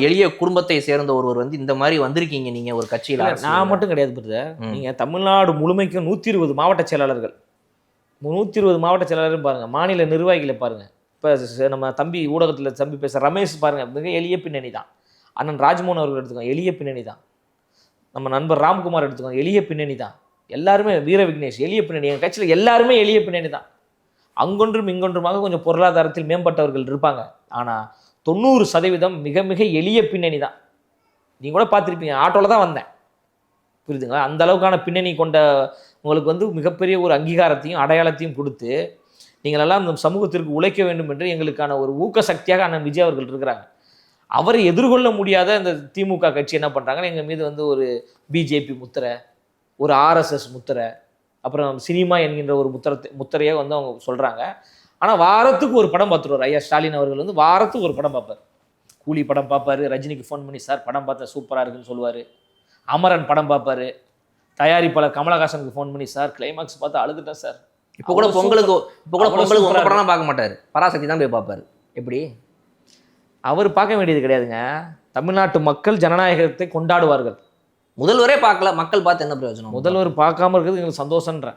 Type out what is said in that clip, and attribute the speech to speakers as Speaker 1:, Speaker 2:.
Speaker 1: எளிய குடும்பத்தை சேர்ந்த ஒருவர் வந்து இந்த மாதிரி வந்திருக்கீங்க நீங்க ஒரு கட்சியில்.
Speaker 2: நான் மட்டும் கிடையாது பிரதர். நீங்க தமிழ்நாடு முழுமைக்கும் 120 மாவட்ட செயலாளர்கள், 120 மாவட்ட செயலாளரும் பாருங்க, மாநில நிர்வாகிகளை பாருங்க. இப்போ நம்ம தம்பி ஊடகத்தில் தம்பி பேச ரமேஷ் பாருங்க, மிக எளிய பின்னணி தான். அண்ணன் ராஜ்மோகன் அவர்கள் எடுத்துக்கோங்க, எளிய பின்னணி தான். நம்ம நண்பர் ராம்குமார் எடுத்துக்கோங்க, எளிய பின்னணி தான். எல்லாருமே வீர விக்னேஷ் எளிய பின்னணி. எங்கள் கட்சியில் எல்லாருமே எளிய பின்னணி தான். அங்கொன்றும் இங்கொன்றுமாக கொஞ்சம் பொருளாதாரத்தில் மேம்பட்டவர்கள் இருப்பாங்க. ஆனால் 90% மிக மிக எளிய பின்னணி தான். நீங்கள் கூட பார்த்துருப்பீங்க, ஆட்டோவில் தான் வந்தேன், புரியுதுங்களா? அந்த அளவுக்கான பின்னணி கொண்ட உங்களுக்கு வந்து மிகப்பெரிய ஒரு அங்கீகாரத்தையும் அடையாளத்தையும் கொடுத்து நீங்களெல்லாம் இந்த சமூகத்திற்கு உழைக்க வேண்டும் என்று எங்களுக்கான ஒரு ஊக்க சக்தியாக அண்ணன் விஜய் அவர்கள் இருக்கிறாங்க. அவரை எதிர்கொள்ள முடியாத இந்த திமுக கட்சி என்ன பண்ணுறாங்கன்னா, எங்கள் மீது வந்து ஒரு பிஜேபி முத்திரை, ஒரு ஆர்எஸ்எஸ் முத்திரை, அப்புறம் சினிமா என்கின்ற ஒரு முத்திரையை வந்து அவங்க சொல்கிறாங்க. ஆனால் வாரத்துக்கு ஒரு படம் பார்த்துருவார் ஐயா ஸ்டாலின் அவர்கள். வந்து வாரத்துக்கு ஒரு படம் பார்ப்பார். கூலி படம் பார்ப்பார், ரஜினிக்கு ஃபோன் பண்ணி சார் படம் பார்த்தா சூப்பராக இருக்குன்னு சொல்லுவார். அமரன் படம் பார்ப்பார், தயாரிப்பாளர் கமலஹாசனுக்கு ஃபோன் பண்ணி சார் கிளைமாக்ஸ் பார்த்து அழுதுட்டேன் சார்.
Speaker 1: இப்போ கூட பொங்கலுக்கு உங்க படம்லாம் பார்க்க மாட்டார், பராசக்தி தான் போய் பார்ப்பார். எப்படி?
Speaker 2: அவர் பார்க்க வேண்டியது கிடையாதுங்க. தமிழ்நாட்டு மக்கள் ஜனநாயகத்தை கொண்டாடுவார்கள்.
Speaker 1: முதல்வரே பார்க்கல, மக்கள் பார்த்து என்ன பிரயோஜனம்?
Speaker 2: முதல்வர் பார்க்காம இருக்கிறது எங்களுக்கு சந்தோஷன்றேன்.